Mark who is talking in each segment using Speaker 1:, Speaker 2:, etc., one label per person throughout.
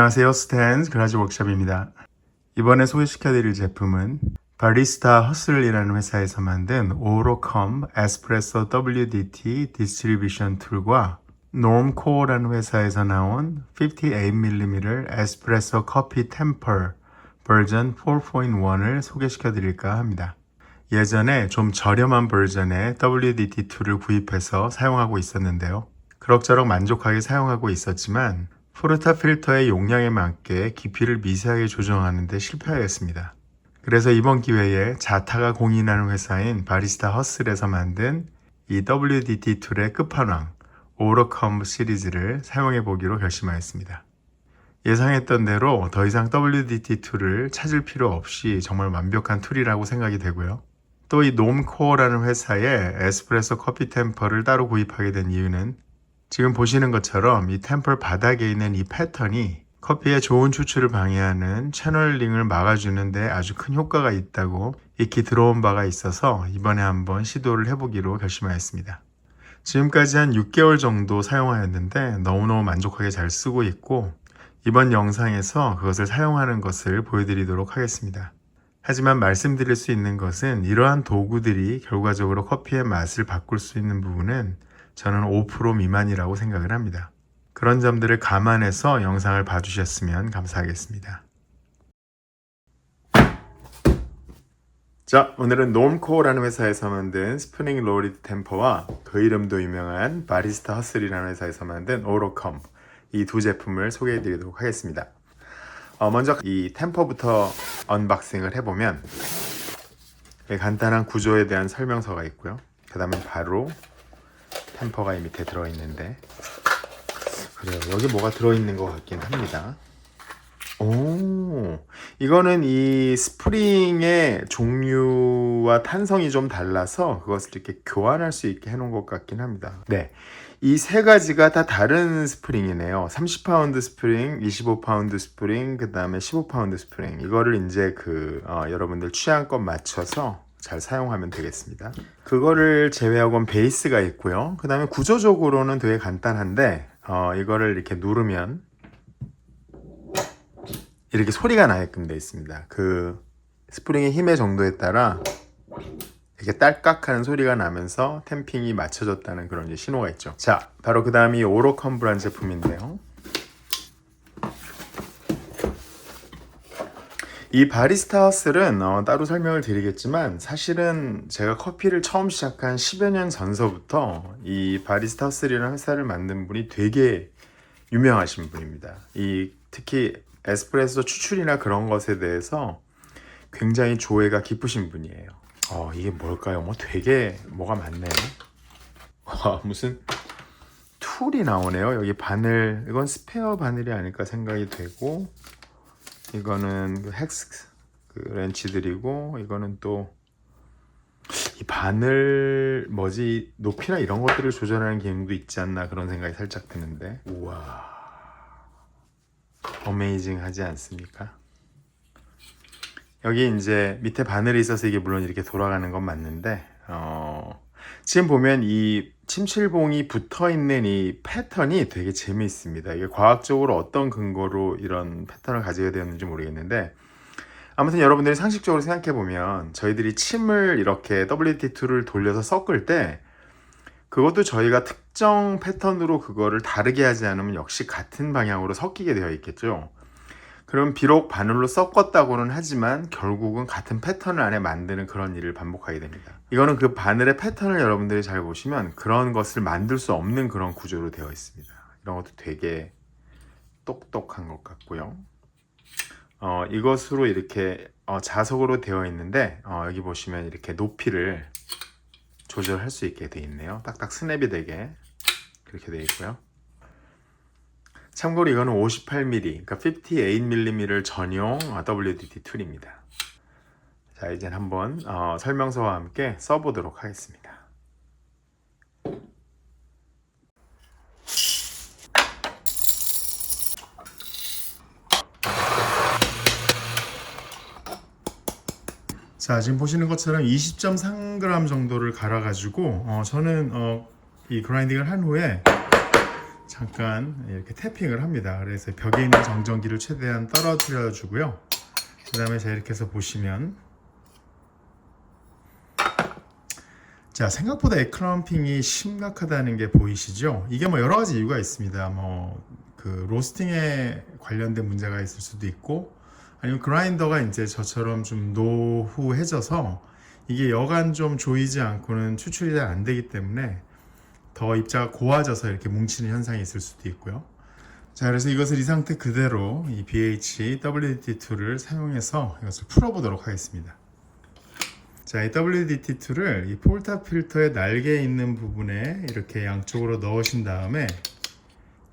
Speaker 1: 안녕하세요. 스탠스 그라지 워크숍입니다. 이번에 소개시켜드릴 제품은 바리스타 허슬이라는 회사에서 만든 오로컴 에스프레소 WDT 디스트리뷰션 툴과 놈코어라는 회사에서 나온 58mm 에스프레소 커피 템퍼 버전 4.1을 소개시켜드릴까 합니다. 예전에 좀 저렴한 버전의 WDT 툴을 구입해서 사용하고 있었는데요. 그럭저럭 만족하게 사용하고 있었지만 포르타 필터의 용량에 맞게 깊이를 미세하게 조정하는 데 실패하였습니다. 그래서 이번 기회에 자타가 공인하는 회사인 바리스타 허슬에서 만든 이 WDT 툴의 끝판왕 오로컴 시리즈를 사용해 보기로 결심하였습니다. 예상했던 대로 더 이상 WDT 툴을 찾을 필요 없이 정말 완벽한 툴이라고 생각이 되고요. 또 이 놈코어라는 회사의 에스프레소 커피 템퍼를 따로 구입하게 된 이유는 지금 보시는 것처럼 이 템퍼 바닥에 있는 이 패턴이 커피의 좋은 추출을 방해하는 채널링을 막아주는 데 아주 큰 효과가 있다고 익히 들어온 바가 있어서 이번에 한번 시도를 해보기로 결심하였습니다. 지금까지 한 6개월 정도 사용하였는데 너무너무 만족하게 잘 쓰고 있고 이번 영상에서 그것을 사용하는 것을 보여드리도록 하겠습니다. 하지만 말씀드릴 수 있는 것은 이러한 도구들이 결과적으로 커피의 맛을 바꿀 수 있는 부분은 저는 5% 미만이라고 생각을 합니다. 그런 점들을 감안해서 영상을 봐주셨으면 감사하겠습니다. 자, 오늘은 놈코어라는 회사에서 만든 스프링 로리드 템퍼와 그 이름도 유명한 바리스타 허슬이라는 회사에서 만든 오로컴 이 두 제품을 소개해 드리도록 하겠습니다. 먼저 이 템퍼부터 언박싱을 해보면 간단한 구조에 대한 설명서가 있고요. 그 다음에 바로 템퍼가 이 밑에 들어있는데 그래요. 여기 뭐가 들어있는 것 같긴 합니다. 오, 이거는 이 스프링의 종류와 탄성이 좀 달라서 그것을 이렇게 교환할 수 있게 해놓은 것 같긴 합니다. 네, 이 세 가지가 다 다른 스프링이네요. 30파운드 스프링, 25파운드 스프링, 그 다음에 15파운드 스프링. 이거를 이제 여러분들 취향껏 맞춰서 잘 사용하면 되겠습니다. 그거를 제외하고는 베이스가 있고요. 그 다음에 구조적으로는 되게 간단한데 이거를 이렇게 누르면 이렇게 소리가 나게끔 되어 있습니다. 그 스프링의 힘의 정도에 따라 이렇게 딸깍하는 소리가 나면서 템핑이 맞춰졌다는 그런 이제 신호가 있죠. 자, 바로 그 다음이 오로컴브라는 제품인데요. 이 바리스타 허슬은 따로 설명을 드리겠지만 사실은 제가 커피를 처음 시작한 10여 년 전서부터 이 바리스타 허슬이라는 회사를 만든 분이 되게 유명하신 분입니다. 특히 에스프레소 추출이나 그런 것에 대해서 굉장히 조예가 깊으신 분이에요. 이게 뭘까요? 되게 뭐가 많네요. 무슨 툴이 나오네요. 여기 바늘, 이건 스페어 바늘이 아닐까 생각이 되고 이거는 헥스 렌치들이고 이거는 또 이 바늘 높이나 이런 것들을 조절하는 기능도 있지 않나 그런 생각이 살짝 드는데 우와 어메이징 하지 않습니까? 여기 이제 밑에 바늘이 있어서 이게 물론 이렇게 돌아가는 건 맞는데 지금 보면 이 침칠봉이 붙어있는 이 패턴이 되게 재미있습니다. 이게 과학적으로 어떤 근거로 이런 패턴을 가지게 되었는지 모르겠는데 아무튼 여러분들이 상식적으로 생각해보면 저희들이 침을 이렇게 WD2를 돌려서 섞을 때 그것도 저희가 특정 패턴으로 그거를 다르게 하지 않으면 역시 같은 방향으로 섞이게 되어 있겠죠. 그럼 비록 바늘로 섞었다고는 하지만 결국은 같은 패턴을 안에 만드는 그런 일을 반복하게 됩니다. 이거는 그 바늘의 패턴을 여러분들이 잘 보시면 그런 것을 만들 수 없는 그런 구조로 되어 있습니다. 이런 것도 되게 똑똑한 것 같고요. 이것으로 이렇게 자석으로 되어 있는데 여기 보시면 이렇게 높이를 조절할 수 있게 되어 있네요. 딱딱 스냅이 되게 그렇게 되어 있고요. 참고로 이거는 58mm, 그러니까 58mm 전용 WDT 툴입니다. 자, 이제 한번 설명서와 함께 써보도록 하겠습니다. 자, 지금 보시는 것처럼 20.3g 정도를 갈아가지고 저는 이 그라인딩을 한 후에 잠깐 이렇게 태핑을 합니다. 그래서 벽에 있는 정전기를 최대한 떨어뜨려 주고요. 그 다음에 자, 이렇게 해서 보시면, 자, 생각보다 에크럼핑이 심각하다는 게 보이시죠? 이게 뭐 여러 가지 이유가 있습니다. 그 로스팅에 관련된 문제가 있을 수도 있고, 아니면 그라인더가 이제 저처럼 좀 노후해져서 이게 여간 좀 조이지 않고는 추출이 잘 안 되기 때문에 더 입자가 고와져서 이렇게 뭉치는 현상이 있을 수도 있고요. 자, 그래서 이것을 이 상태 그대로 이 BH WDT2를 사용해서 이것을 풀어보도록 하겠습니다. 자, 이 WDT2를 이 폴타 필터의 날개에 있는 부분에 이렇게 양쪽으로 넣으신 다음에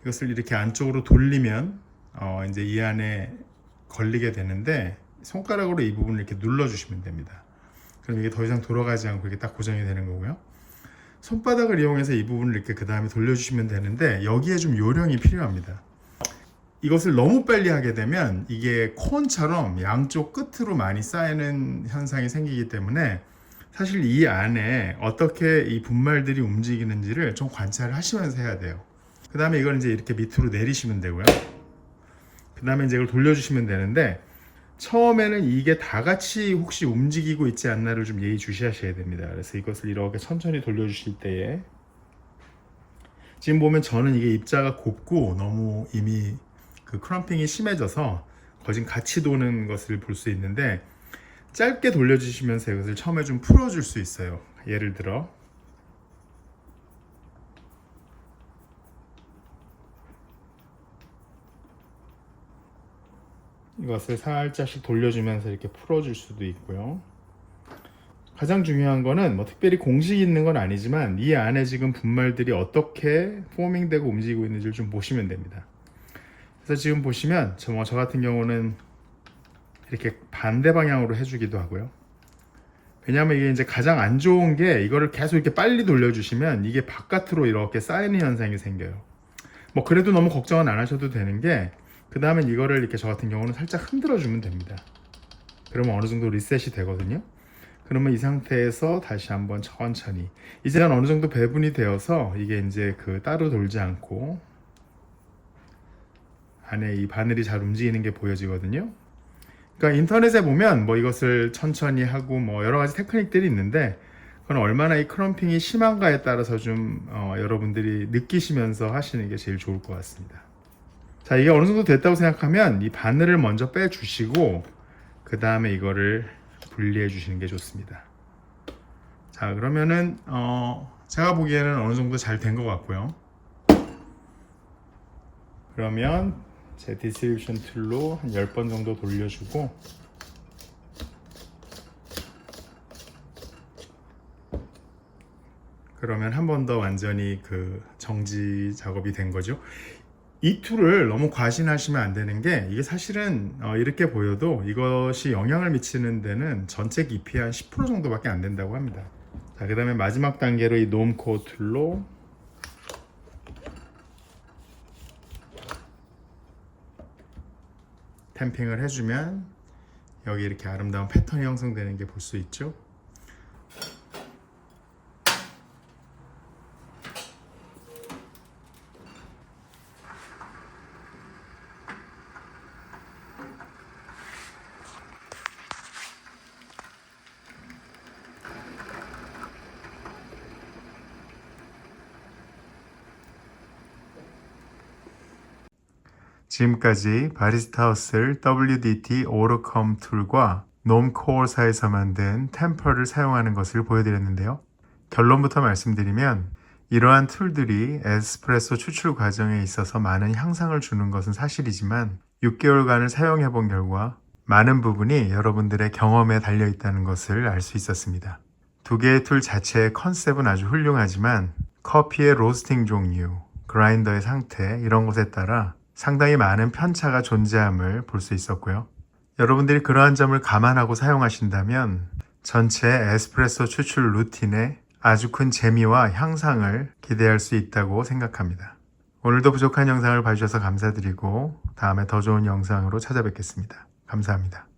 Speaker 1: 이것을 이렇게 안쪽으로 돌리면 이제 이 안에 걸리게 되는데, 손가락으로 이 부분을 이렇게 눌러주시면 됩니다. 그럼 이게 더 이상 돌아가지 않고 이렇게 딱 고정이 되는 거고요. 손바닥을 이용해서 이 부분을 이렇게 그 다음에 돌려주시면 되는데, 여기에 좀 요령이 필요합니다. 이것을 너무 빨리 하게 되면 이게 콘처럼 양쪽 끝으로 많이 쌓이는 현상이 생기기 때문에 사실 이 안에 어떻게 이 분말들이 움직이는지를 좀 관찰을 하시면서 해야 돼요. 그 다음에 이걸 이제 이렇게 밑으로 내리시면 되고요. 그 다음에 이제 이걸 돌려주시면 되는데, 처음에는 이게 다 같이 혹시 움직이고 있지 않나를 좀 예의주시하셔야 됩니다. 그래서 이것을 이렇게 천천히 돌려주실 때에, 지금 보면 저는 이게 입자가 곱고 너무 이미 그 크럼핑이 심해져서 거진 같이 도는 것을 볼 수 있는데, 짧게 돌려주시면서 이것을 처음에 좀 풀어줄 수 있어요. 예를 들어 이것을 살짝씩 돌려주면서 이렇게 풀어줄 수도 있고요. 가장 중요한 거는 뭐 특별히 공식이 있는 건 아니지만 이 안에 지금 분말들이 어떻게 포밍되고 움직이고 있는지를 좀 보시면 됩니다. 그래서 지금 보시면 저 같은 경우는 이렇게 반대 방향으로 해주기도 하고요. 왜냐하면 이게 이제 가장 안 좋은 게, 이거를 계속 이렇게 빨리 돌려주시면 이게 바깥으로 이렇게 쌓이는 현상이 생겨요. 뭐 그래도 너무 걱정은 안 하셔도 되는 게, 그 다음에 이거를 이렇게 저 같은 경우는 살짝 흔들어 주면 됩니다. 그러면 어느 정도 리셋이 되거든요. 그러면 이 상태에서 다시 한번 천천히, 이제는 어느 정도 배분이 되어서 이게 이제 그 따로 돌지 않고 안에 이 바늘이 잘 움직이는 게 보여지거든요. 그러니까 인터넷에 보면 뭐 이것을 천천히 하고 뭐 여러 가지 테크닉들이 있는데, 그건 얼마나 이 크럼핑이 심한가에 따라서 좀 여러분들이 느끼시면서 하시는 게 제일 좋을 것 같습니다. 자, 이게 어느 정도 됐다고 생각하면 이 바늘을 먼저 빼주시고 그 다음에 이거를 분리해 주시는 게 좋습니다. 자, 그러면은 제가 보기에는 어느 정도 잘 된 것 같고요. 그러면 제 디스트리뷰션 툴로 한 10번 정도 돌려주고, 그러면 한 번 더 완전히 그 정지 작업이 된 거죠. 이 툴을 너무 과신하시면 안 되는 게, 이게 사실은 이렇게 보여도 이것이 영향을 미치는 데는 전체 깊이의 한 10% 정도밖에 안 된다고 합니다. 자, 그 다음에 마지막 단계로 이 놈코어 툴로 탬핑을 해주면 여기 이렇게 아름다운 패턴이 형성되는 게 볼 수 있죠. 지금까지 바리스타우스 WDT 오로컴 툴과 놈코어사에서 만든 템퍼를 사용하는 것을 보여드렸는데요. 결론부터 말씀드리면, 이러한 툴들이 에스프레소 추출 과정에 있어서 많은 향상을 주는 것은 사실이지만 6개월간을 사용해 본 결과 많은 부분이 여러분들의 경험에 달려 있다는 것을 알 수 있었습니다. 두 개의 툴 자체의 컨셉은 아주 훌륭하지만 커피의 로스팅 종류, 그라인더의 상태, 이런 것에 따라 상당히 많은 편차가 존재함을 볼 수 있었고요. 여러분들이 그러한 점을 감안하고 사용하신다면 전체 에스프레소 추출 루틴에 아주 큰 재미와 향상을 기대할 수 있다고 생각합니다. 오늘도 부족한 영상을 봐주셔서 감사드리고 다음에 더 좋은 영상으로 찾아뵙겠습니다. 감사합니다.